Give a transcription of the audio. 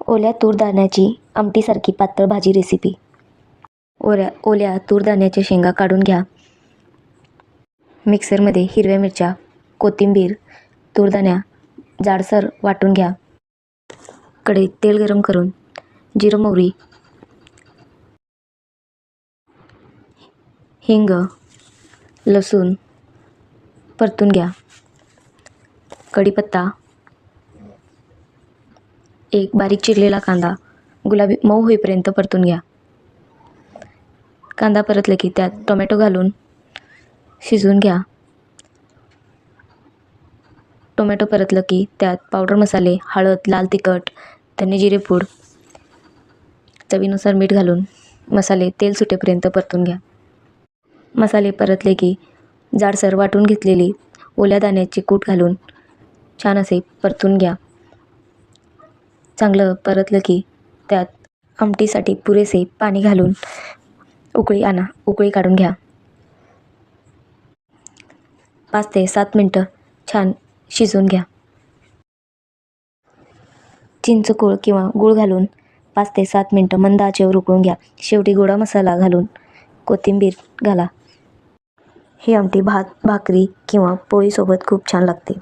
ओल्या तूर दाण्याची आमटीसारखी पातळ भाजी रेसिपी. ओल्या तूर दाण्याच्या शेंगा काढून घ्या. मिक्सरमध्ये हिरव्या मिरच्या, कोथिंबीर, तूरदाण्या जाडसर वाटून घ्या. कढईत तेल गरम करून जिरं, मोहरी, हिंग, लसूण परतून घ्या. कढीपत्ता, एक बारीक चिरलेला कांदा गुलाबी मऊ होईपर्यंत परतून घ्या. कांदा परतला की त्यात टोमॅटो घालून शिजवून घ्या. टोमॅटो परतलं की त्यात पावडर मसाले, हळद, लाल तिखट, धने जिरे पूड, चवीनुसार मीठ घालून मसाले तेल सुटेपर्यंत परतून घ्या. मसाले परतले की जाडसर वाटून घेतलेली ओल्या दाण्याचे कूट घालून छान असे परतून घ्या. चांगलं परतलं की त्यात आमटीसाठी पुरेसे पाणी घालून उकळी काढून घ्या. 5 ते 7 मिनटं छान शिजवून घ्या. चिंचगूळ किंवा गूळ घालून 5 ते 7 मिनटं मंद आचेवर उकळून घ्या. शेवटी गोडा मसाला घालून कोथिंबीर घाला. ही आमटी भात, भाकरी किंवा पोळीसोबत खूप छान लागते.